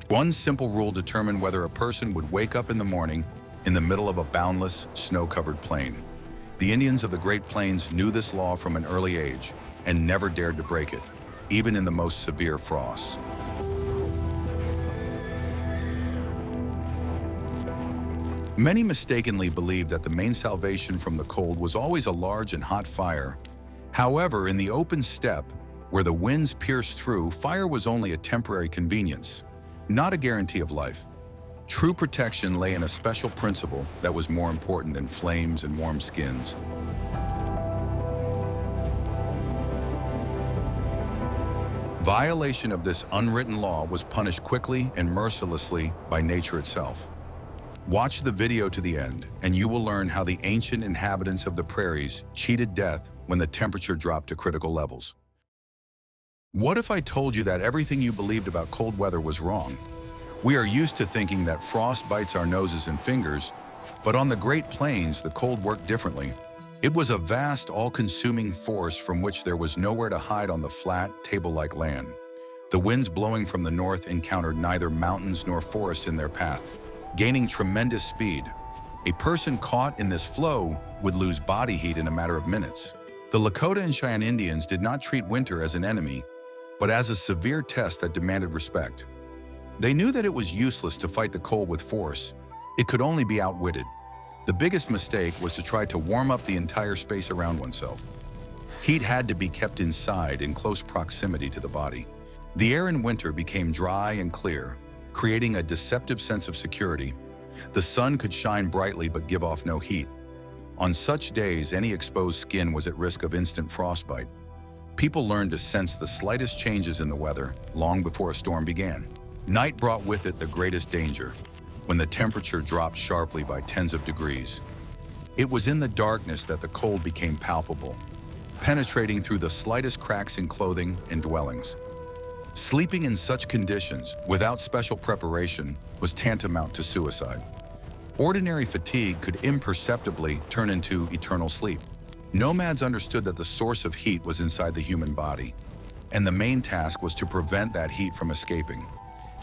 One simple rule determined whether a person would wake up in the morning in the middle of a boundless, snow-covered plain. The Indians of the Great Plains knew this law from an early age and never dared to break it, even in the most severe frosts. Many mistakenly believed that the main salvation from the cold was always a large and hot fire. However, in the open steppe, where the winds pierced through, fire was only a temporary convenience, not a guarantee of life. True protection lay in a special principle that was more important than flames and warm skins. Violation of this unwritten law was punished quickly and mercilessly by nature itself. Watch the video to the end, and you will learn how the ancient inhabitants of the prairies cheated death when the temperature dropped to critical levels. What if I told you that everything you believed about cold weather was wrong? We are used to thinking that frost bites our noses and fingers, but on the Great Plains, the cold worked differently. It was a vast, all-consuming force from which there was nowhere to hide on the flat, table-like land. The winds blowing from the north encountered neither mountains nor forests in their path, gaining tremendous speed. A person caught in this flow would lose body heat in a matter of minutes. The Lakota and Cheyenne Indians did not treat winter as an enemy, but as a severe test that demanded respect. They knew that it was useless to fight the cold with force. It could only be outwitted. The biggest mistake was to try to warm up the entire space around oneself. Heat had to be kept inside in close proximity to the body. The air in winter became dry and clear, creating a deceptive sense of security. The sun could shine brightly but give off no heat. On such days, any exposed skin was at risk of instant frostbite. People learned to sense the slightest changes in the weather long before a storm began. Night brought with it the greatest danger, when the temperature dropped sharply by tens of degrees. It was in the darkness that the cold became palpable, penetrating through the slightest cracks in clothing and dwellings. Sleeping in such conditions, without special preparation, was tantamount to suicide. Ordinary fatigue could imperceptibly turn into eternal sleep. Nomads understood that the source of heat was inside the human body, and the main task was to prevent that heat from escaping.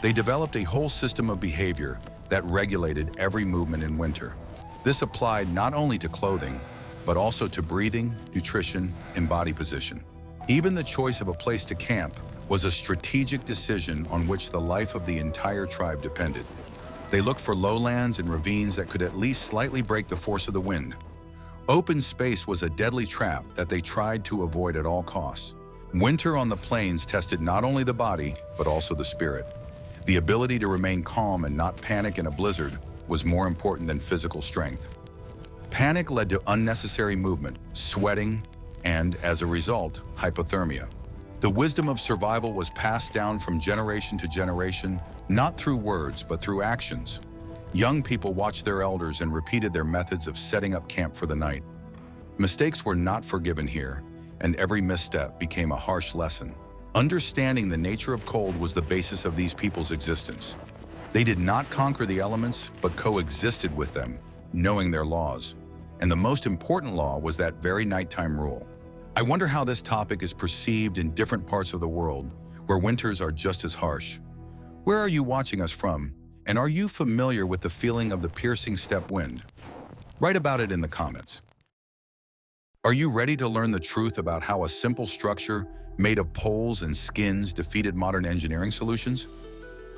They developed a whole system of behavior that regulated every movement in winter. This applied not only to clothing, but also to breathing, nutrition, and body position. Even the choice of a place to camp was a strategic decision on which the life of the entire tribe depended. They looked for lowlands and ravines that could at least slightly break the force of the wind. Open space was a deadly trap that they tried to avoid at all costs. Winter on the plains tested not only the body, but also the spirit. The ability to remain calm and not panic in a blizzard was more important than physical strength. Panic led to unnecessary movement, sweating, and, as a result, hypothermia. The wisdom of survival was passed down from generation to generation, not through words, but through actions. Young people watched their elders and repeated their methods of setting up camp for the night. Mistakes were not forgiven here, and every misstep became a harsh lesson. Understanding the nature of cold was the basis of these people's existence. They did not conquer the elements, but coexisted with them, knowing their laws. And the most important law was that very nighttime rule. I wonder how this topic is perceived in different parts of the world, where winters are just as harsh. Where are you watching us from, and are you familiar with the feeling of the piercing steppe wind? Write about it in the comments. Are you ready to learn the truth about how a simple structure made of poles and skins defeated modern engineering solutions?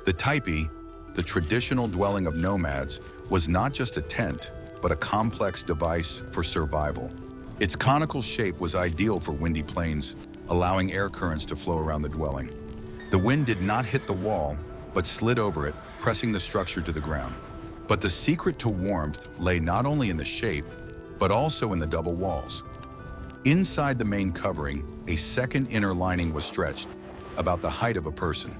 The teepee, the traditional dwelling of nomads, was not just a tent, but a complex device for survival. Its conical shape was ideal for windy plains, allowing air currents to flow around the dwelling. The wind did not hit the wall, but slid over it, pressing the structure to the ground. But the secret to warmth lay not only in the shape, but also in the double walls. Inside the main covering, a second inner lining was stretched, about the height of a person.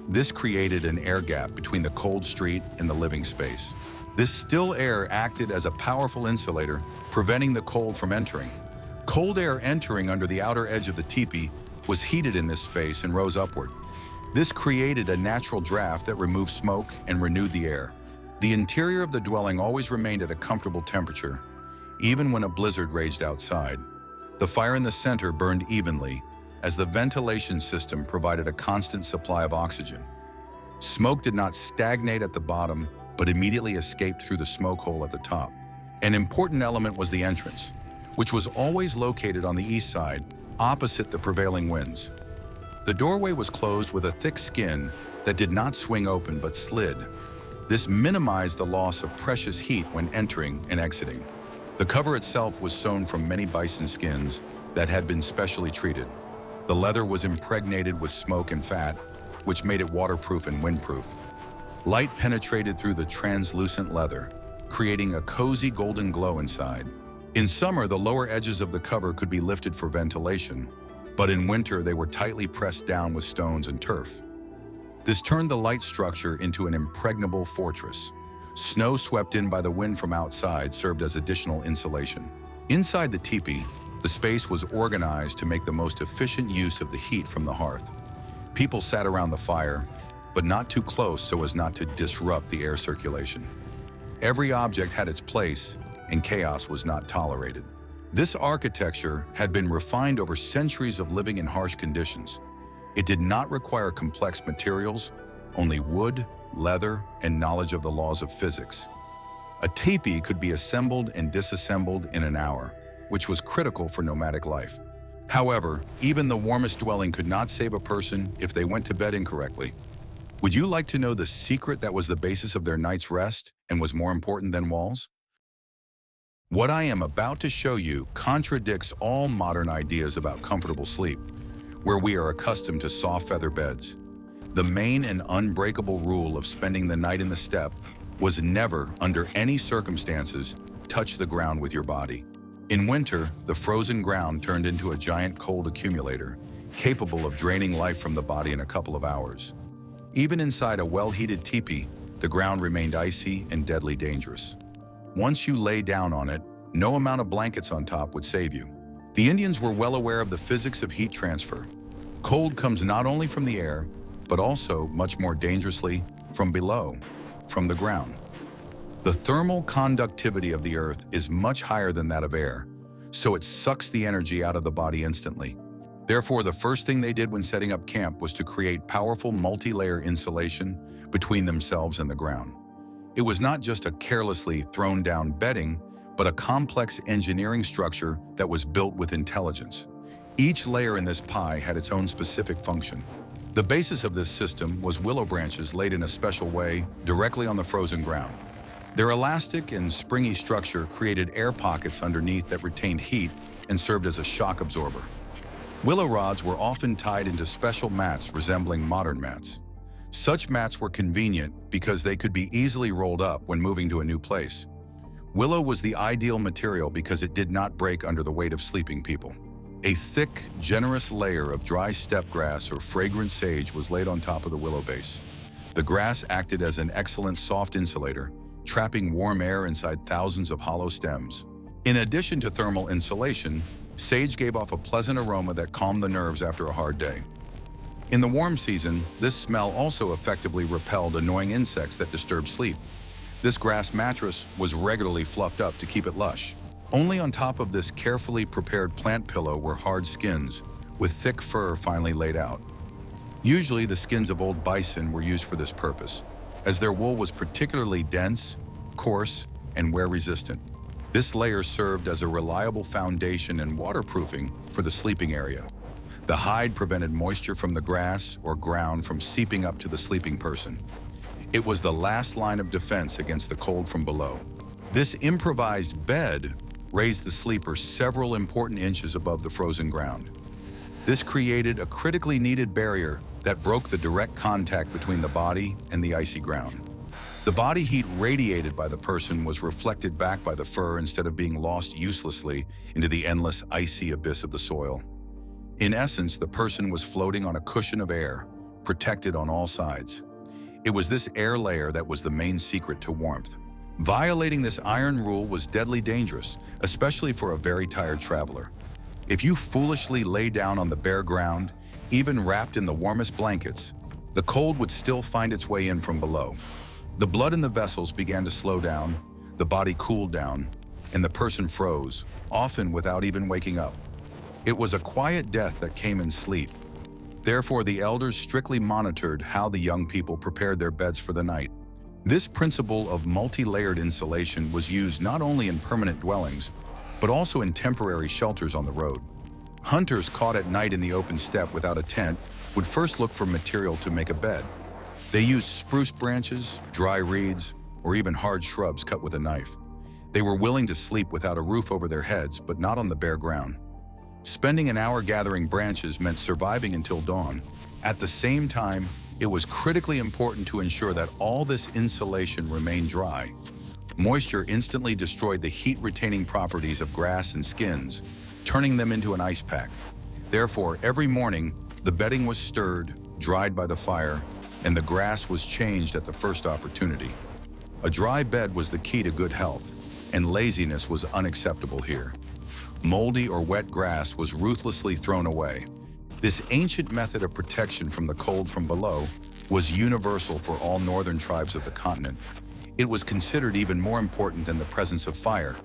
This created an air gap between the cold street and the living space. This still air acted as a powerful insulator, preventing the cold from entering. Cold air entering under the outer edge of the teepee was heated in this space and rose upward. This created a natural draft that removed smoke and renewed the air. The interior of the dwelling always remained at a comfortable temperature, even when a blizzard raged outside. The fire in the center burned evenly, as the ventilation system provided a constant supply of oxygen. Smoke did not stagnate at the bottom, but immediately escaped through the smoke hole at the top. An important element was the entrance, which was always located on the east side, opposite the prevailing winds. The doorway was closed with a thick skin that did not swing open but slid. This minimized the loss of precious heat when entering and exiting. The cover itself was sewn from many bison skins that had been specially treated. The leather was impregnated with smoke and fat, which made it waterproof and windproof. Light penetrated through the translucent leather, creating a cozy golden glow inside. In summer, the lower edges of the cover could be lifted for ventilation, but in winter they were tightly pressed down with stones and turf. This turned the light structure into an impregnable fortress. Snow swept in by the wind from outside served as additional insulation. Inside the teepee, the space was organized to make the most efficient use of the heat from the hearth. People sat around the fire, but not too close so as not to disrupt the air circulation. Every object had its place, and chaos was not tolerated. This architecture had been refined over centuries of living in harsh conditions. It did not require complex materials, only wood, leather, and knowledge of the laws of physics. A teepee could be assembled and disassembled in an hour, which was critical for nomadic life. However, even the warmest dwelling could not save a person if they went to bed incorrectly. Would you like to know the secret that was the basis of their night's rest and was more important than walls? What I am about to show you contradicts all modern ideas about comfortable sleep, where we are accustomed to soft feather beds. The main and unbreakable rule of spending the night in the steppe was never, under any circumstances, touch the ground with your body. In winter, the frozen ground turned into a giant cold accumulator, capable of draining life from the body in a couple of hours. Even inside a well-heated teepee, the ground remained icy and deadly dangerous. Once you lay down on it, no amount of blankets on top would save you. The Indians were well aware of the physics of heat transfer. Cold comes not only from the air, but also, much more dangerously, from below, from the ground. The thermal conductivity of the earth is much higher than that of air, so it sucks the energy out of the body instantly. Therefore, the first thing they did when setting up camp was to create powerful multi-layer insulation between themselves and the ground. It was not just a carelessly thrown down bedding, but a complex engineering structure that was built with intelligence. Each layer in this pie had its own specific function. The basis of this system was willow branches laid in a special way directly on the frozen ground. Their elastic and springy structure created air pockets underneath that retained heat and served as a shock absorber. Willow rods were often tied into special mats resembling modern mats. Such mats were convenient because they could be easily rolled up when moving to a new place. Willow was the ideal material because it did not break under the weight of sleeping people. A thick, generous layer of dry steppe grass or fragrant sage was laid on top of the willow base. The grass acted as an excellent soft insulator, trapping warm air inside thousands of hollow stems. In addition to thermal insulation, sage gave off a pleasant aroma that calmed the nerves after a hard day. In the warm season, this smell also effectively repelled annoying insects that disturbed sleep. This grass mattress was regularly fluffed up to keep it lush. Only on top of this carefully prepared plant pillow were hard skins, with thick fur finely laid out. Usually, the skins of old bison were used for this purpose, as their wool was particularly dense, coarse, and wear-resistant. This layer served as a reliable foundation and waterproofing for the sleeping area. The hide prevented moisture from the grass or ground from seeping up to the sleeping person. It was the last line of defense against the cold from below. This improvised bed raised the sleeper several important inches above the frozen ground. This created a critically needed barrier that broke the direct contact between the body and the icy ground. The body heat radiated by the person was reflected back by the fur instead of being lost uselessly into the endless icy abyss of the soil. In essence, the person was floating on a cushion of air, protected on all sides. It was this air layer that was the main secret to warmth. Violating this iron rule was deadly dangerous, especially for a very tired traveler. If you foolishly lay down on the bare ground, even wrapped in the warmest blankets, the cold would still find its way in from below. The blood in the vessels began to slow down, the body cooled down, and the person froze, often without even waking up. It was a quiet death that came in sleep. Therefore, the elders strictly monitored how the young people prepared their beds for the night. This principle of multi-layered insulation was used not only in permanent dwellings, but also in temporary shelters on the road. Hunters caught at night in the open steppe without a tent would first look for material to make a bed. They used spruce branches, dry reeds, or even hard shrubs cut with a knife. They were willing to sleep without a roof over their heads, but not on the bare ground. Spending an hour gathering branches meant surviving until dawn. At the same time, it was critically important to ensure that all this insulation remained dry. Moisture instantly destroyed the heat-retaining properties of grass and skins, turning them into an ice pack. Therefore, every morning, the bedding was stirred, dried by the fire, and the grass was changed at the first opportunity. A dry bed was the key to good health, and laziness was unacceptable here. Moldy or wet grass was ruthlessly thrown away. This ancient method of protection from the cold from below was universal for all northern tribes of the continent. It was considered even more important than the presence of fire,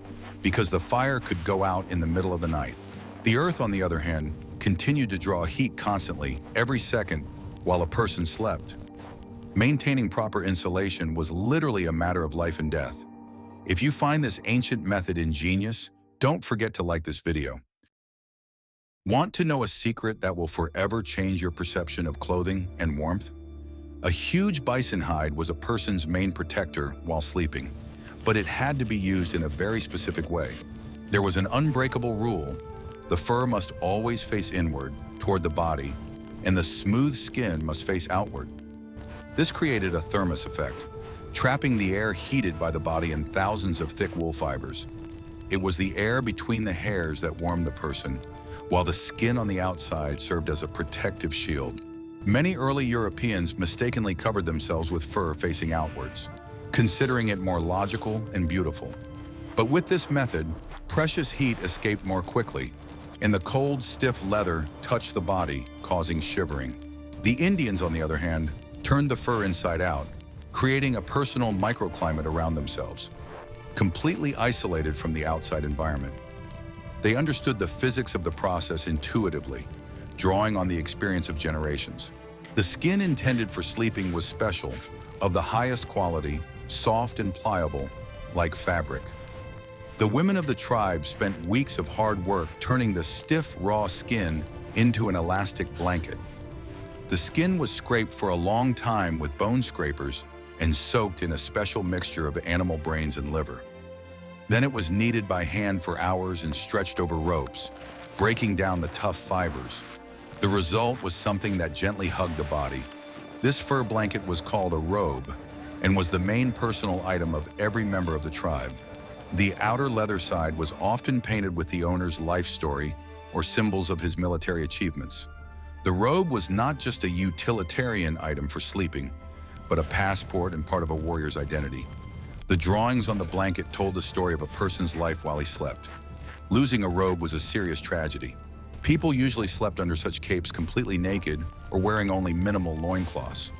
because the fire could go out in the middle of the night. The earth, on the other hand, continued to draw heat constantly, every second, while a person slept. Maintaining proper insulation was literally a matter of life and death. If you find this ancient method ingenious, don't forget to like this video. Want to know a secret that will forever change your perception of clothing and warmth? A huge bison hide was a person's main protector while sleeping, but it had to be used in a very specific way. There was an unbreakable rule: the fur must always face inward, toward the body, and the smooth skin must face outward. This created a thermos effect, trapping the air heated by the body in thousands of thick wool fibers. It was the air between the hairs that warmed the person, while the skin on the outside served as a protective shield. Many early Europeans mistakenly covered themselves with fur facing outwards, considering it more logical and beautiful. But with this method, precious heat escaped more quickly, and the cold, stiff leather touched the body, causing shivering. The Indians, on the other hand, turned the fur inside out, creating a personal microclimate around themselves, completely isolated from the outside environment. They understood the physics of the process intuitively, drawing on the experience of generations. The skin intended for sleeping was special, of the highest quality, soft and pliable, like fabric. The women of the tribe spent weeks of hard work turning the stiff, raw skin into an elastic blanket. The skin was scraped for a long time with bone scrapers and soaked in a special mixture of animal brains and liver. Then it was kneaded by hand for hours and stretched over ropes, breaking down the tough fibers. The result was something that gently hugged the body. This fur blanket was called a robe and was the main personal item of every member of the tribe. The outer leather side was often painted with the owner's life story or symbols of his military achievements. The robe was not just a utilitarian item for sleeping, but a passport and part of a warrior's identity. The drawings on the blanket told the story of a person's life while he slept. Losing a robe was a serious tragedy. People usually slept under such capes completely naked or wearing only minimal loincloths.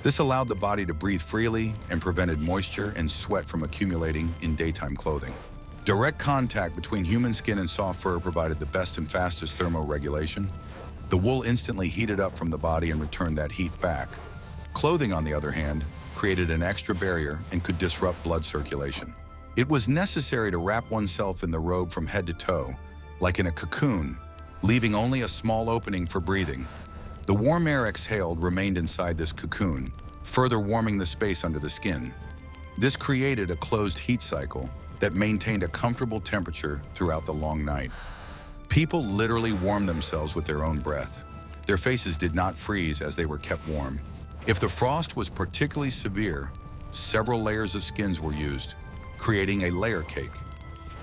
This allowed the body to breathe freely and prevented moisture and sweat from accumulating in daytime clothing. Direct contact between human skin and soft fur provided the best and fastest thermoregulation. The wool instantly heated up from the body and returned that heat back. Clothing, on the other hand, created an extra barrier and could disrupt blood circulation. It was necessary to wrap oneself in the robe from head to toe, like in a cocoon, leaving only a small opening for breathing. The warm air exhaled remained inside this cocoon, further warming the space under the skin. This created a closed heat cycle that maintained a comfortable temperature throughout the long night. People literally warmed themselves with their own breath. Their faces did not freeze as they were kept warm. If the frost was particularly severe, several layers of skins were used, creating a layer cake.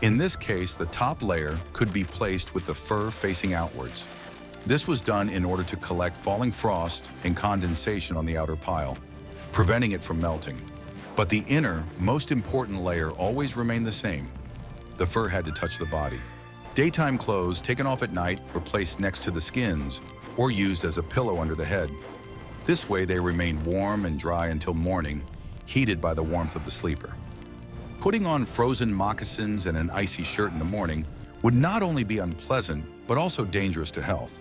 In this case, the top layer could be placed with the fur facing outwards. This was done in order to collect falling frost and condensation on the outer pile, preventing it from melting. But the inner, most important layer always remained the same. The fur had to touch the body. Daytime clothes taken off at night were placed next to the skins or used as a pillow under the head. This way they remained warm and dry until morning, heated by the warmth of the sleeper. Putting on frozen moccasins and an icy shirt in the morning would not only be unpleasant, but also dangerous to health.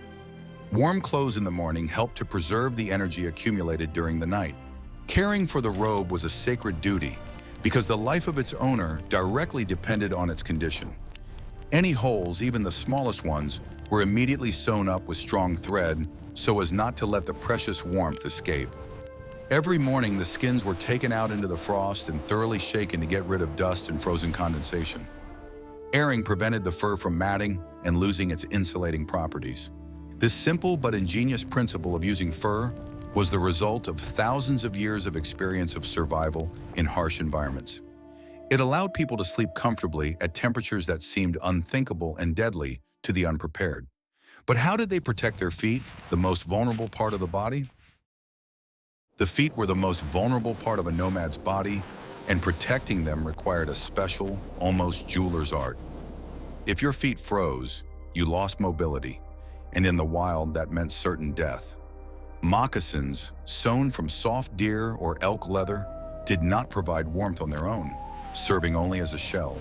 Warm clothes in the morning helped to preserve the energy accumulated during the night. Caring for the robe was a sacred duty because the life of its owner directly depended on its condition. Any holes, even the smallest ones, were immediately sewn up with strong thread so as not to let the precious warmth escape. Every morning, the skins were taken out into the frost and thoroughly shaken to get rid of dust and frozen condensation. Airing prevented the fur from matting and losing its insulating properties. This simple but ingenious principle of using fur was the result of thousands of years of experience of survival in harsh environments. It allowed people to sleep comfortably at temperatures that seemed unthinkable and deadly to the unprepared. But how did they protect their feet, the most vulnerable part of the body? The feet were the most vulnerable part of a nomad's body, and protecting them required a special, almost jeweler's art. If your feet froze, you lost mobility, and in the wild that meant certain death. Moccasins, sewn from soft deer or elk leather, did not provide warmth on their own, serving only as a shell.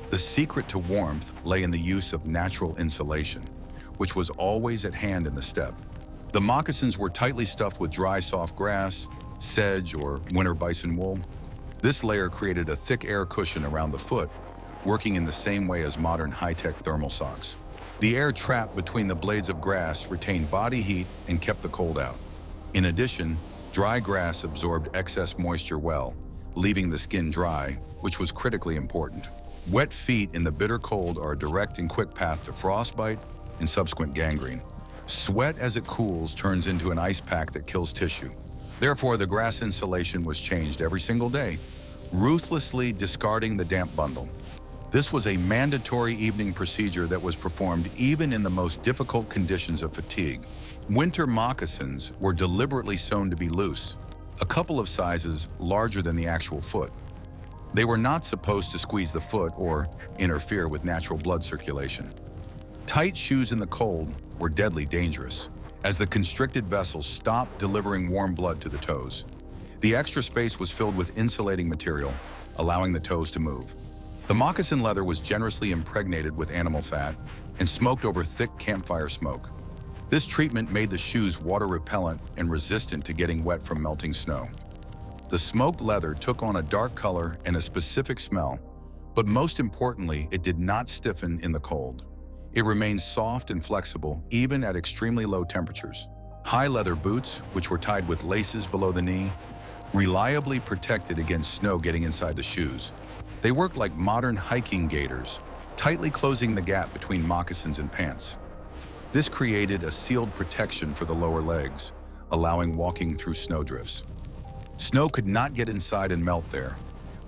The secret to warmth lay in the use of natural insulation, which was always at hand in the steppe. The moccasins were tightly stuffed with dry, soft grass, sedge, or winter bison wool. This layer created a thick air cushion around the foot, working in the same way as modern high-tech thermal socks. The air trapped between the blades of grass retained body heat and kept the cold out. In addition, dry grass absorbed excess moisture well, leaving the skin dry, which was critically important. Wet feet in the bitter cold are a direct and quick path to frostbite and subsequent gangrene. Sweat as it cools turns into an ice pack that kills tissue. Therefore, the grass insulation was changed every single day, ruthlessly discarding the damp bundle. This was a mandatory evening procedure that was performed even in the most difficult conditions of fatigue. Winter moccasins were deliberately sewn to be loose, a couple of sizes larger than the actual foot. They were not supposed to squeeze the foot or interfere with natural blood circulation. Tight shoes in the cold were deadly dangerous, as the constricted vessels stopped delivering warm blood to the toes. The extra space was filled with insulating material, allowing the toes to move. The moccasin leather was generously impregnated with animal fat and smoked over thick campfire smoke. This treatment made the shoes water repellent and resistant to getting wet from melting snow. The smoked leather took on a dark color and a specific smell, but most importantly, it did not stiffen in the cold. It remained soft and flexible even at extremely low temperatures. High leather boots, which were tied with laces below the knee, reliably protected against snow getting inside the shoes. They worked like modern hiking gaiters, tightly closing the gap between moccasins and pants. This created a sealed protection for the lower legs, allowing walking through snowdrifts. Snow could not get inside and melt there,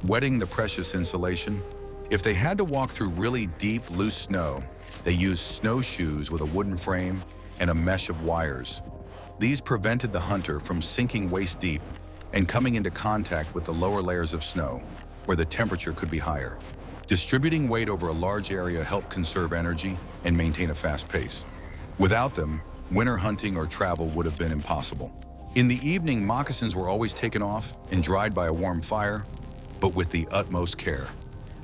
wetting the precious insulation. If they had to walk through really deep, loose snow, they used snowshoes with a wooden frame and a mesh of wires. These prevented the hunter from sinking waist deep and coming into contact with the lower layers of snow, where the temperature could be higher. Distributing weight over a large area helped conserve energy and maintain a fast pace. Without them, winter hunting or travel would have been impossible. In the evening, moccasins were always taken off and dried by a warm fire, but with the utmost care.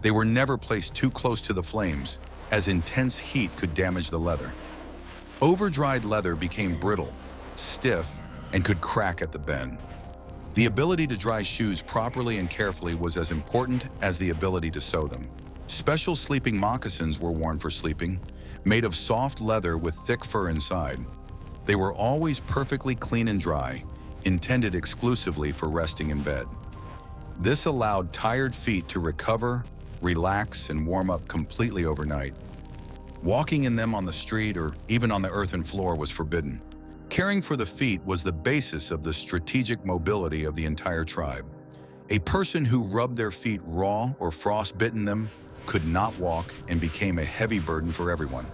They were never placed too close to the flames, as intense heat could damage the leather. Over-dried leather became brittle, stiff, and could crack at the bend. The ability to dry shoes properly and carefully was as important as the ability to sew them. Special sleeping moccasins were worn for sleeping, made of soft leather with thick fur inside. They were always perfectly clean and dry, intended exclusively for resting in bed. This allowed tired feet to recover, relax, and warm up completely overnight. Walking in them on the street or even on the earthen floor was forbidden. Caring for the feet was the basis of the strategic mobility of the entire tribe. A person who rubbed their feet raw or frostbitten them could not walk and became a heavy burden for everyone.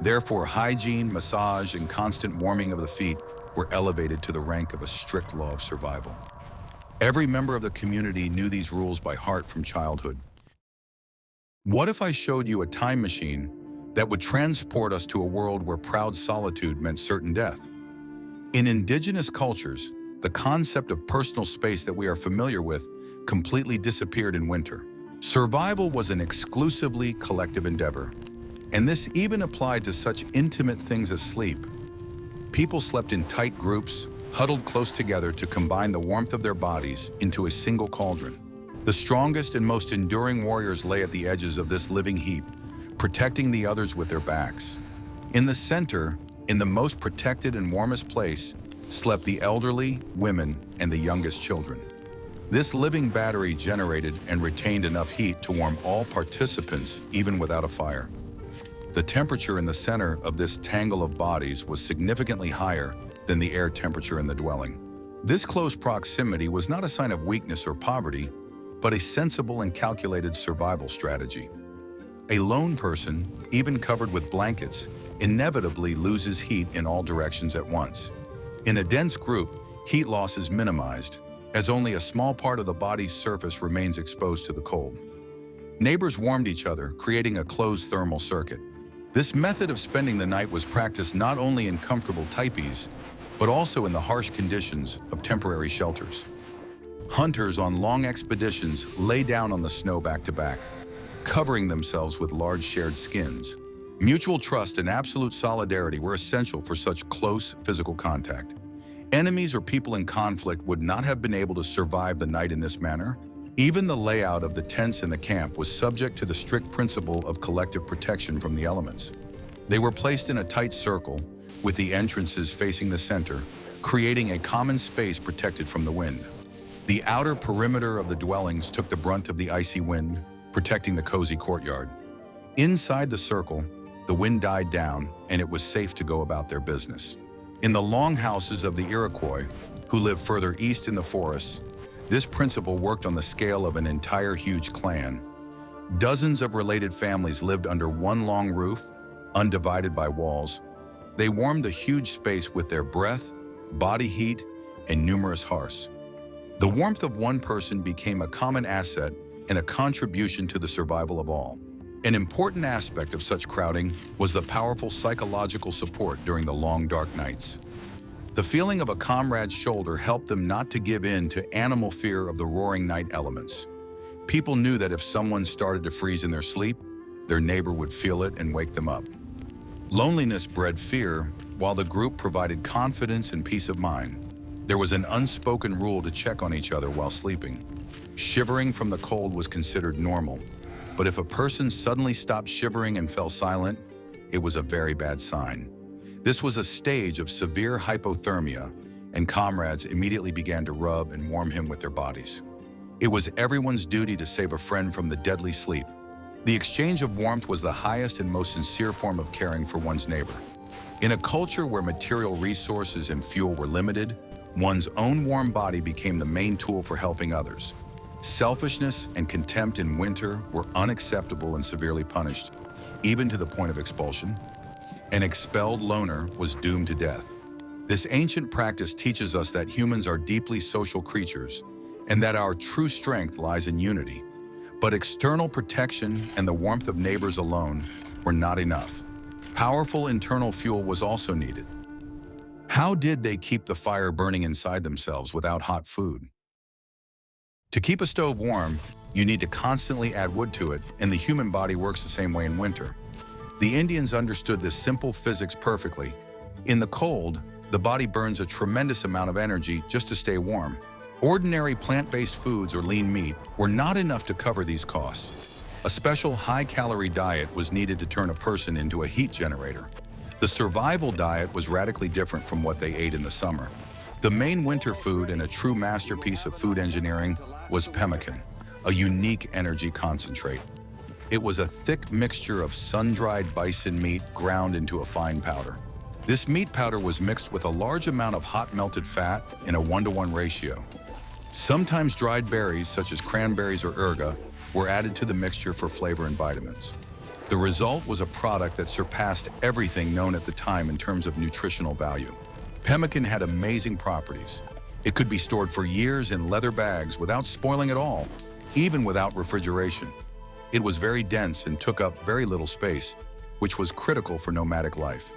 Therefore, hygiene, massage, and constant warming of the feet were elevated to the rank of a strict law of survival. Every member of the community knew these rules by heart from childhood. What if I showed you a time machine that would transport us to a world where proud solitude meant certain death? In indigenous cultures, the concept of personal space that we are familiar with completely disappeared in winter. Survival was an exclusively collective endeavor, and this even applied to such intimate things as sleep. People slept in tight groups, huddled close together to combine the warmth of their bodies into a single cauldron. The strongest and most enduring warriors lay at the edges of this living heap, protecting the others with their backs. In the center, in the most protected and warmest place, slept the elderly, women, and the youngest children. This living battery generated and retained enough heat to warm all participants, even without a fire. The temperature in the center of this tangle of bodies was significantly higher than the air temperature in the dwelling. This close proximity was not a sign of weakness or poverty, but a sensible and calculated survival strategy. A lone person, even covered with blankets, inevitably loses heat in all directions at once. In a dense group, heat loss is minimized, as only a small part of the body's surface remains exposed to the cold. Neighbors warmed each other, creating a closed thermal circuit. This method of spending the night was practiced not only in comfortable teepees, but also in the harsh conditions of temporary shelters. Hunters on long expeditions lay down on the snow back to back, covering themselves with large shared skins. Mutual trust and absolute solidarity were essential for such close physical contact. Enemies or people in conflict would not have been able to survive the night in this manner. Even the layout of the tents in the camp was subject to the strict principle of collective protection from the elements. They were placed in a tight circle, with the entrances facing the center, creating a common space protected from the wind. The outer perimeter of the dwellings took the brunt of the icy wind, protecting the cozy courtyard. Inside the circle, the wind died down and it was safe to go about their business. In the longhouses of the Iroquois, who lived further east in the forests, this principle worked on the scale of an entire huge clan. Dozens of related families lived under one long roof, undivided by walls. They warmed the huge space with their breath, body heat, and numerous hearths. The warmth of one person became a common asset and a contribution to the survival of all. An important aspect of such crowding was the powerful psychological support during the long, dark nights. The feeling of a comrade's shoulder helped them not to give in to animal fear of the roaring night elements. People knew that if someone started to freeze in their sleep, their neighbor would feel it and wake them up. Loneliness bred fear, while the group provided confidence and peace of mind. There was an unspoken rule to check on each other while sleeping. Shivering from the cold was considered normal, but if a person suddenly stopped shivering and fell silent, it was a very bad sign. This was a stage of severe hypothermia, and comrades immediately began to rub and warm him with their bodies. It was everyone's duty to save a friend from the deadly sleep. The exchange of warmth was the highest and most sincere form of caring for one's neighbor. In a culture where material resources and fuel were limited, one's own warm body became the main tool for helping others. Selfishness and contempt in winter were unacceptable and severely punished, even to the point of expulsion. An expelled loner was doomed to death. This ancient practice teaches us that humans are deeply social creatures and that our true strength lies in unity. But external protection and the warmth of neighbors alone were not enough. Powerful internal fuel was also needed. How did they keep the fire burning inside themselves without hot food? To keep a stove warm, you need to constantly add wood to it, and the human body works the same way in winter. The Indians understood this simple physics perfectly. In the cold, the body burns a tremendous amount of energy just to stay warm. Ordinary plant-based foods or lean meat were not enough to cover these costs. A special high-calorie diet was needed to turn a person into a heat generator. The survival diet was radically different from what they ate in the summer. The main winter food, and a true masterpiece of food engineering, was pemmican, a unique energy concentrate. It was a thick mixture of sun-dried bison meat ground into a fine powder. This meat powder was mixed with a large amount of hot melted fat in a 1-to-1 ratio. Sometimes dried berries, such as cranberries or urga, were added to the mixture for flavor and vitamins. The result was a product that surpassed everything known at the time in terms of nutritional value. Pemmican had amazing properties. It could be stored for years in leather bags without spoiling at all, even without refrigeration. It was very dense and took up very little space, which was critical for nomadic life.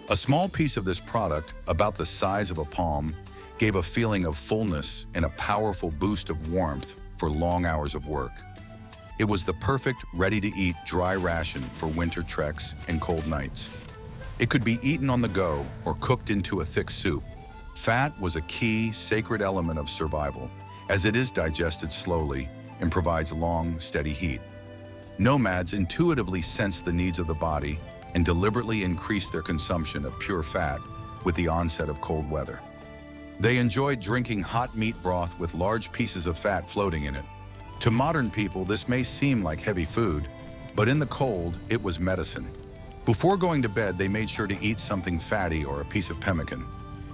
A small piece of this product, about the size of a palm, gave a feeling of fullness and a powerful boost of warmth for long hours of work. It was the perfect, ready-to-eat dry ration for winter treks and cold nights. It could be eaten on the go or cooked into a thick soup. Fat was a key, sacred element of survival, as it is digested slowly and provides long, steady heat. Nomads intuitively sensed the needs of the body and deliberately increased their consumption of pure fat with the onset of cold weather. They enjoyed drinking hot meat broth with large pieces of fat floating in it. To modern people, this may seem like heavy food, but in the cold, it was medicine. Before going to bed, they made sure to eat something fatty or a piece of pemmican.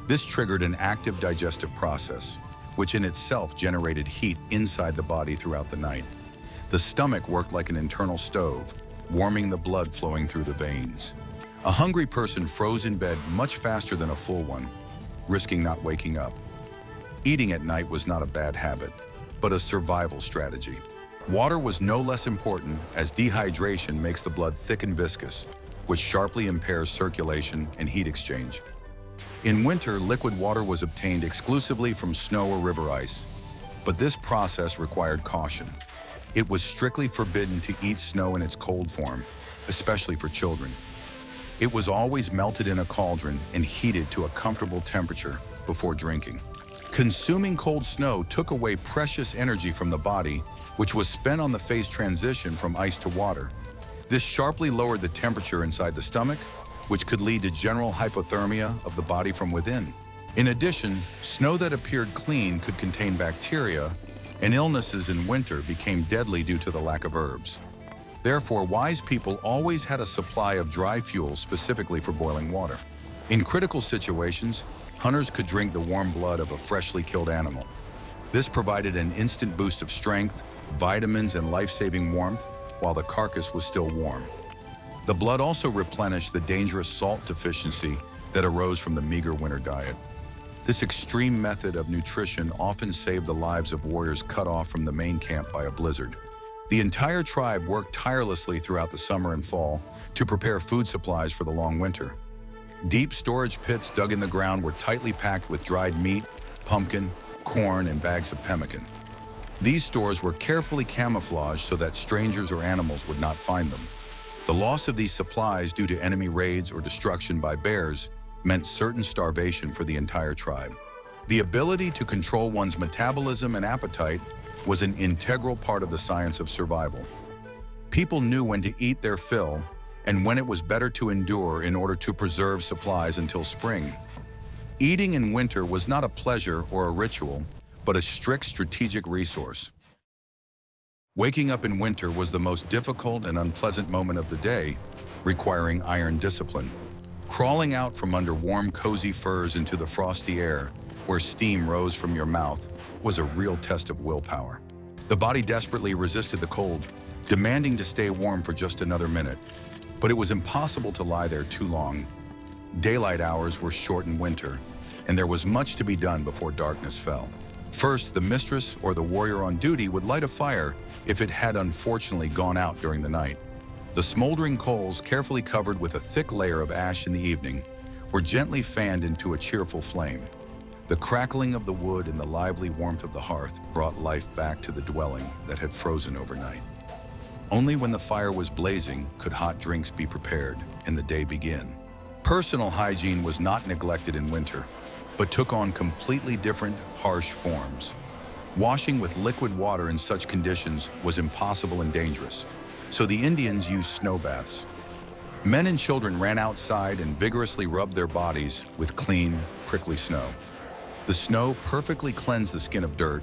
This triggered an active digestive process, which in itself generated heat inside the body throughout the night. The stomach worked like an internal stove, warming the blood flowing through the veins. A hungry person froze in bed much faster than a full one, risking not waking up. Eating at night was not a bad habit, but a survival strategy. Water was no less important, as dehydration makes the blood thick and viscous, which sharply impairs circulation and heat exchange. In winter, liquid water was obtained exclusively from snow or river ice, but this process required caution. It was strictly forbidden to eat snow in its cold form, especially for children. It was always melted in a cauldron and heated to a comfortable temperature before drinking. Consuming cold snow took away precious energy from the body, which was spent on the phase transition from ice to water. This sharply lowered the temperature inside the stomach, which could lead to general hypothermia of the body from within. In addition, snow that appeared clean could contain bacteria, and illnesses in winter became deadly due to the lack of herbs. Therefore, wise people always had a supply of dry fuel specifically for boiling water. In critical situations, hunters could drink the warm blood of a freshly killed animal. This provided an instant boost of strength, vitamins, and life-saving warmth while the carcass was still warm. The blood also replenished the dangerous salt deficiency that arose from the meager winter diet. This extreme method of nutrition often saved the lives of warriors cut off from the main camp by a blizzard. The entire tribe worked tirelessly throughout the summer and fall to prepare food supplies for the long winter. Deep storage pits dug in the ground were tightly packed with dried meat, pumpkin, corn, and bags of pemmican. These stores were carefully camouflaged so that strangers or animals would not find them. The loss of these supplies due to enemy raids or destruction by bears meant certain starvation for the entire tribe. The ability to control one's metabolism and appetite was an integral part of the science of survival. People knew when to eat their fill and when it was better to endure in order to preserve supplies until spring. Eating in winter was not a pleasure or a ritual, but a strict strategic resource. Waking up in winter was the most difficult and unpleasant moment of the day, requiring iron discipline. Crawling out from under warm, cozy furs into the frosty air, where steam rose from your mouth, was a real test of willpower. The body desperately resisted the cold, demanding to stay warm for just another minute. But it was impossible to lie there too long. Daylight hours were short in winter, and there was much to be done before darkness fell. First, the mistress or the warrior on duty would light a fire if it had unfortunately gone out during the night. The smoldering coals, carefully covered with a thick layer of ash in the evening, were gently fanned into a cheerful flame. The crackling of the wood and the lively warmth of the hearth brought life back to the dwelling that had frozen overnight. Only when the fire was blazing could hot drinks be prepared and the day begin. Personal hygiene was not neglected in winter, but took on completely different, harsh forms. Washing with liquid water in such conditions was impossible and dangerous, so the Indians used snow baths. Men and children ran outside and vigorously rubbed their bodies with clean, prickly snow. The snow perfectly cleansed the skin of dirt,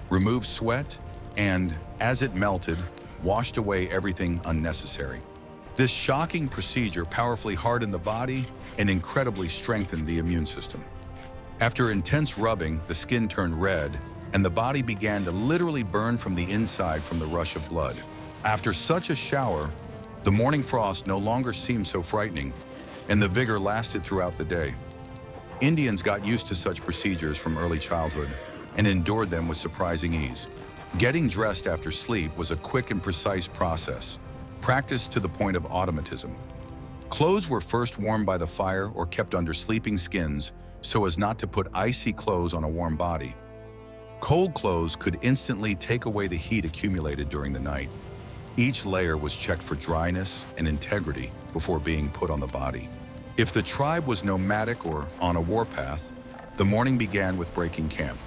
removed sweat, and, as it melted, washed away everything unnecessary. This shocking procedure powerfully hardened the body and incredibly strengthened the immune system. After intense rubbing, the skin turned red, and the body began to literally burn from the inside from the rush of blood. After such a shower, the morning frost no longer seemed so frightening, and the vigor lasted throughout the day. Indians got used to such procedures from early childhood and endured them with surprising ease. Getting dressed after sleep was a quick and precise process, practiced to the point of automatism. Clothes were first warmed by the fire or kept under sleeping skins so as not to put icy clothes on a warm body. Cold clothes could instantly take away the heat accumulated during the night. Each layer was checked for dryness and integrity before being put on the body. If the tribe was nomadic or on a warpath, the morning began with breaking camp.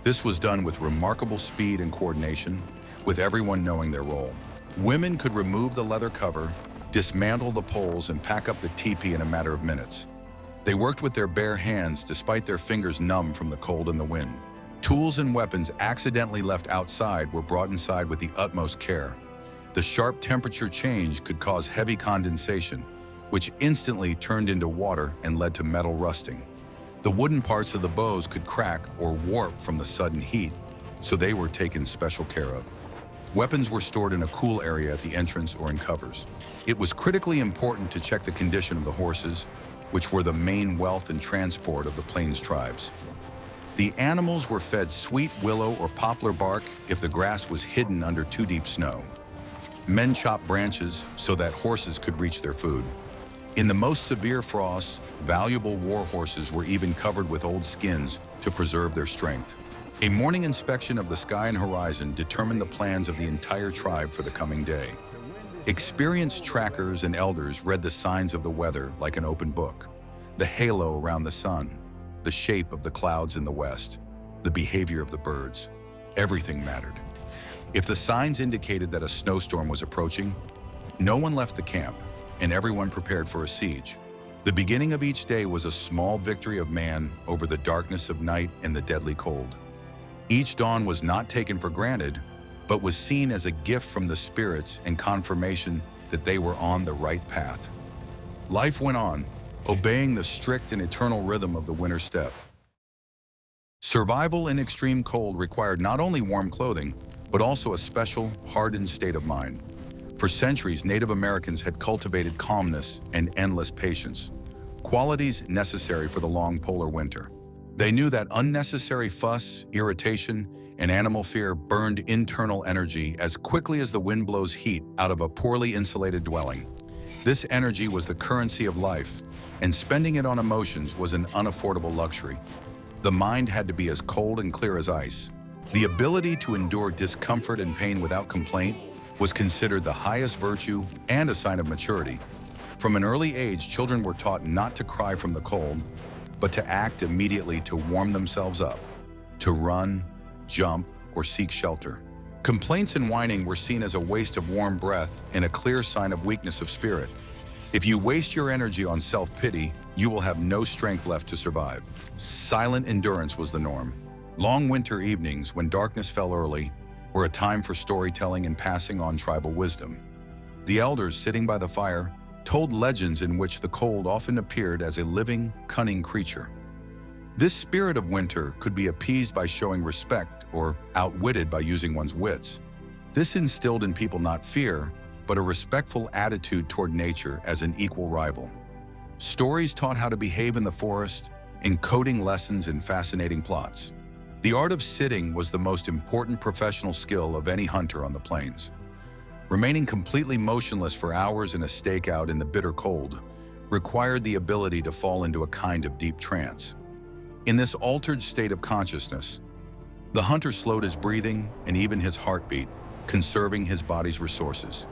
This was done with remarkable speed and coordination, with everyone knowing their role. Women could remove the leather cover, dismantle the poles, and pack up the teepee in a matter of minutes. They worked with their bare hands despite their fingers numb from the cold and the wind. Tools and weapons accidentally left outside were brought inside with the utmost care. The sharp temperature change could cause heavy condensation, which instantly turned into water and led to metal rusting. The wooden parts of the bows could crack or warp from the sudden heat, so they were taken special care of. Weapons were stored in a cool area at the entrance or in covers. It was critically important to check the condition of the horses, which were the main wealth and transport of the Plains tribes. The animals were fed sweet willow or poplar bark if the grass was hidden under too deep snow. Men chopped branches so that horses could reach their food. In the most severe frosts, valuable war horses were even covered with old skins to preserve their strength. A morning inspection of the sky and horizon determined the plans of the entire tribe for the coming day. Experienced trackers and elders read the signs of the weather like an open book. The halo around the sun, the shape of the clouds in the west, the behavior of the birds. Everything mattered. If the signs indicated that a snowstorm was approaching, no one left the camp, and everyone prepared for a siege. The beginning of each day was a small victory of man over the darkness of night and the deadly cold. Each dawn was not taken for granted, but was seen as a gift from the spirits and confirmation that they were on the right path. Life went on, obeying the strict and eternal rhythm of the winter steppe. Survival in extreme cold required not only warm clothing, but also a special, hardened state of mind. For centuries, Native Americans had cultivated calmness and endless patience, qualities necessary for the long polar winter. They knew that unnecessary fuss, irritation, and animal fear burned internal energy as quickly as the wind blows heat out of a poorly insulated dwelling. This energy was the currency of life, and spending it on emotions was an unaffordable luxury. The mind had to be as cold and clear as ice. The ability to endure discomfort and pain without complaint was considered the highest virtue and a sign of maturity. From an early age, children were taught not to cry from the cold, but to act immediately to warm themselves up, to run, jump, or seek shelter. Complaints and whining were seen as a waste of warm breath and a clear sign of weakness of spirit. If you waste your energy on self-pity, you will have no strength left to survive. Silent endurance was the norm. Long winter evenings, when darkness fell early, were a time for storytelling and passing on tribal wisdom. The elders, sitting by the fire, told legends in which the cold often appeared as a living, cunning creature. This spirit of winter could be appeased by showing respect or outwitted by using one's wits. This instilled in people not fear, but a respectful attitude toward nature as an equal rival. Stories taught how to behave in the forest, encoding lessons in fascinating plots. The art of sitting was the most important professional skill of any hunter on the plains. Remaining completely motionless for hours in a stakeout in the bitter cold required the ability to fall into a kind of deep trance. In this altered state of consciousness, the hunter slowed his breathing and even his heartbeat, conserving his body's resources.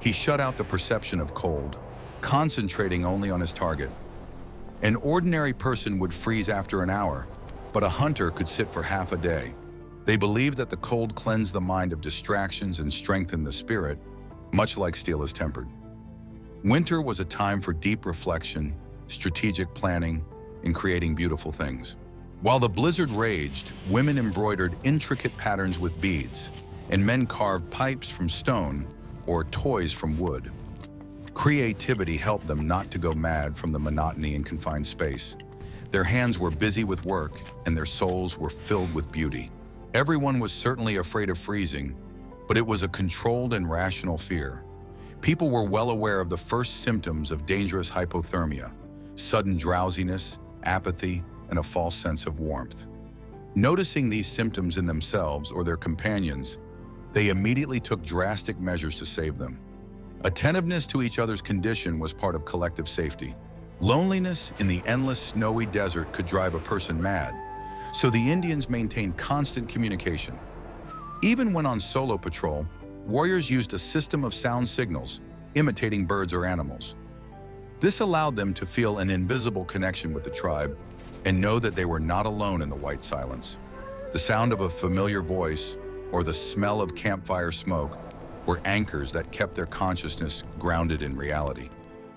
He shut out the perception of cold, concentrating only on his target. An ordinary person would freeze after an hour, but a hunter could sit for half a day. They believed that the cold cleansed the mind of distractions and strengthened the spirit, much like steel is tempered. Winter was a time for deep reflection, strategic planning, and creating beautiful things. While the blizzard raged, women embroidered intricate patterns with beads, and men carved pipes from stone or toys from wood. Creativity helped them not to go mad from the monotony and confined space. Their hands were busy with work, and their souls were filled with beauty. Everyone was certainly afraid of freezing, but it was a controlled and rational fear. People were well aware of the first symptoms of dangerous hypothermia: sudden drowsiness, apathy, and a false sense of warmth. Noticing these symptoms in themselves or their companions, they immediately took drastic measures to save them. Attentiveness to each other's condition was part of collective safety. Loneliness in the endless snowy desert could drive a person mad, so the Indians maintained constant communication. Even when on solo patrol, warriors used a system of sound signals, imitating birds or animals. This allowed them to feel an invisible connection with the tribe and know that they were not alone in the white silence. The sound of a familiar voice or the smell of campfire smoke were anchors that kept their consciousness grounded in reality.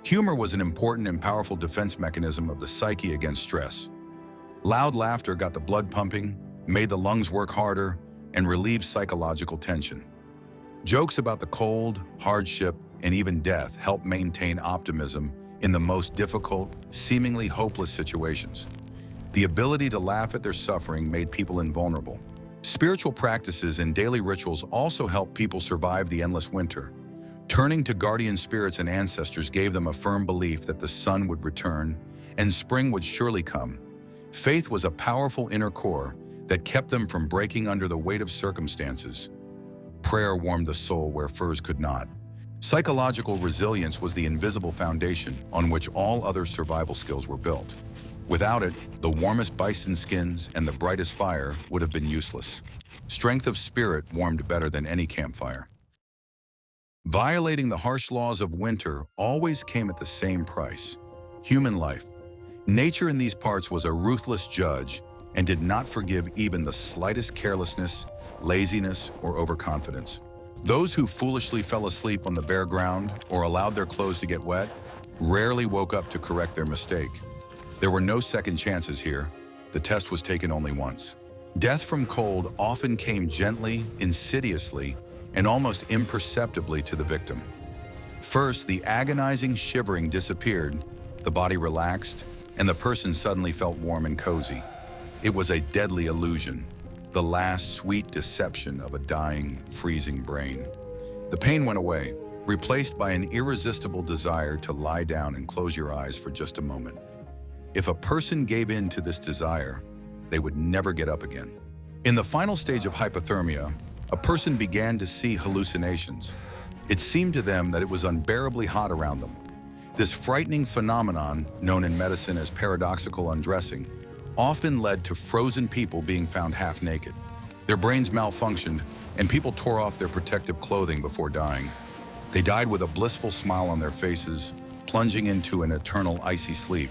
Humor was an important and powerful defense mechanism of the psyche against stress. Loud laughter got the blood pumping, made the lungs work harder, and relieved psychological tension. Jokes about the cold, hardship, and even death helped maintain optimism in the most difficult, seemingly hopeless situations. The ability to laugh at their suffering made people invulnerable. Spiritual practices and daily rituals also helped people survive the endless winter. Turning to guardian spirits and ancestors gave them a firm belief that the sun would return and spring would surely come. Faith was a powerful inner core that kept them from breaking under the weight of circumstances. Prayer warmed the soul where furs could not. Psychological resilience was the invisible foundation on which all other survival skills were built. Without it, the warmest bison skins and the brightest fire would have been useless. Strength of spirit warmed better than any campfire. Violating the harsh laws of winter always came at the same price: human life. Nature in these parts was a ruthless judge and did not forgive even the slightest carelessness, laziness, or overconfidence. Those who foolishly fell asleep on the bare ground or allowed their clothes to get wet rarely woke up to correct their mistake. There were no second chances here. The test was taken only once. Death from cold often came gently, insidiously, and almost imperceptibly to the victim. First, the agonizing shivering disappeared, the body relaxed, and the person suddenly felt warm and cozy. It was a deadly illusion, the last sweet deception of a dying, freezing brain. The pain went away, replaced by an irresistible desire to lie down and close your eyes for just a moment. If a person gave in to this desire, they would never get up again. In the final stage of hypothermia, a person began to see hallucinations. It seemed to them that it was unbearably hot around them. This frightening phenomenon, known in medicine as paradoxical undressing, often led to frozen people being found half naked. Their brains malfunctioned, and people tore off their protective clothing before dying. They died with a blissful smile on their faces, plunging into an eternal icy sleep.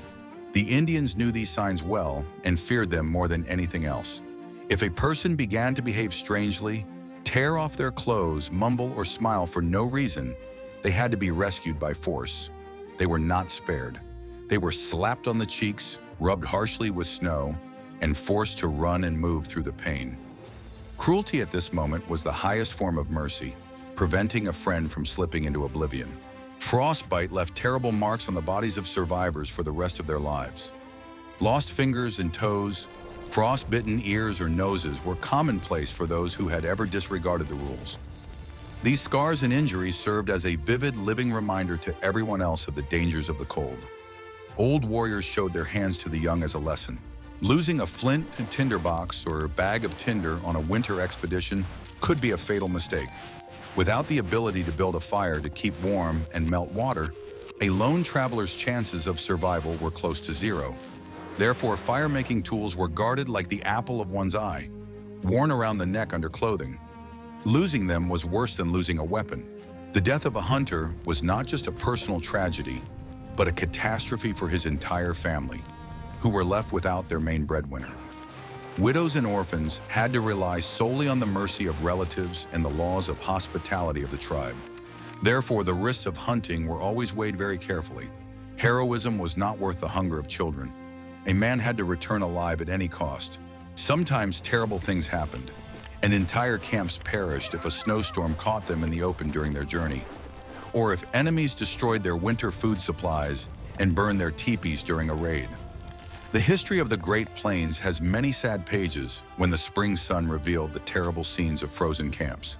The Indians knew these signs well and feared them more than anything else. If a person began to behave strangely, tear off their clothes, mumble, or smile for no reason, they had to be rescued by force. They were not spared. They were slapped on the cheeks, rubbed harshly with snow, and forced to run and move through the pain. Cruelty at this moment was the highest form of mercy, preventing a friend from slipping into oblivion. Frostbite left terrible marks on the bodies of survivors for the rest of their lives. Lost fingers and toes, frostbitten ears or noses were commonplace for those who had ever disregarded the rules. These scars and injuries served as a vivid living reminder to everyone else of the dangers of the cold. Old warriors showed their hands to the young as a lesson. Losing a flint and tinderbox or a bag of tinder on a winter expedition could be a fatal mistake. Without the ability to build a fire to keep warm and melt water, a lone traveler's chances of survival were close to zero. Therefore, fire-making tools were guarded like the apple of one's eye, worn around the neck under clothing. Losing them was worse than losing a weapon. The death of a hunter was not just a personal tragedy, but a catastrophe for his entire family, who were left without their main breadwinner. Widows and orphans had to rely solely on the mercy of relatives and the laws of hospitality of the tribe. Therefore, the risks of hunting were always weighed very carefully. Heroism was not worth the hunger of children. A man had to return alive at any cost. Sometimes terrible things happened, and entire camps perished if a snowstorm caught them in the open during their journey, or if enemies destroyed their winter food supplies and burned their teepees during a raid. The history of the Great Plains has many sad pages when the spring sun revealed the terrible scenes of frozen camps.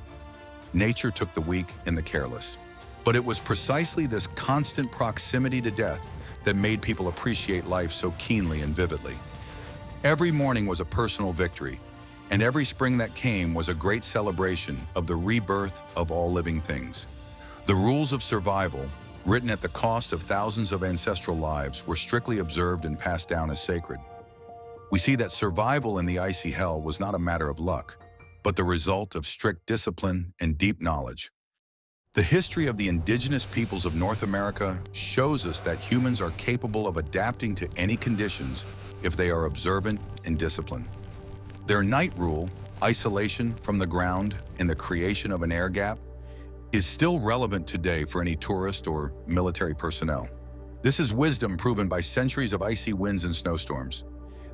Nature took the weak and the careless. But it was precisely this constant proximity to death that made people appreciate life so keenly and vividly. Every morning was a personal victory, and every spring that came was a great celebration of the rebirth of all living things. The rules of survival, written at the cost of thousands of ancestral lives, were strictly observed and passed down as sacred. We see that survival in the icy hell was not a matter of luck, but the result of strict discipline and deep knowledge. The history of the indigenous peoples of North America shows us that humans are capable of adapting to any conditions if they are observant and disciplined. Their night rule, isolation from the ground, and the creation of an air gap is still relevant today for any tourist or military personnel. This is wisdom proven by centuries of icy winds and snowstorms.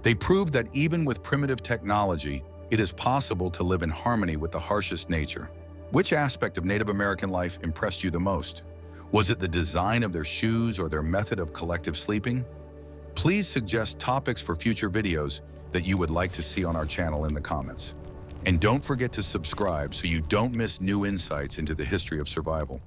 They prove that even with primitive technology, it is possible to live in harmony with the harshest nature. Which aspect of Native American life impressed you the most? Was it the design of their shoes or their method of collective sleeping? Please suggest topics for future videos that you would like to see on our channel in the comments. And don't forget to subscribe so you don't miss new insights into the history of survival.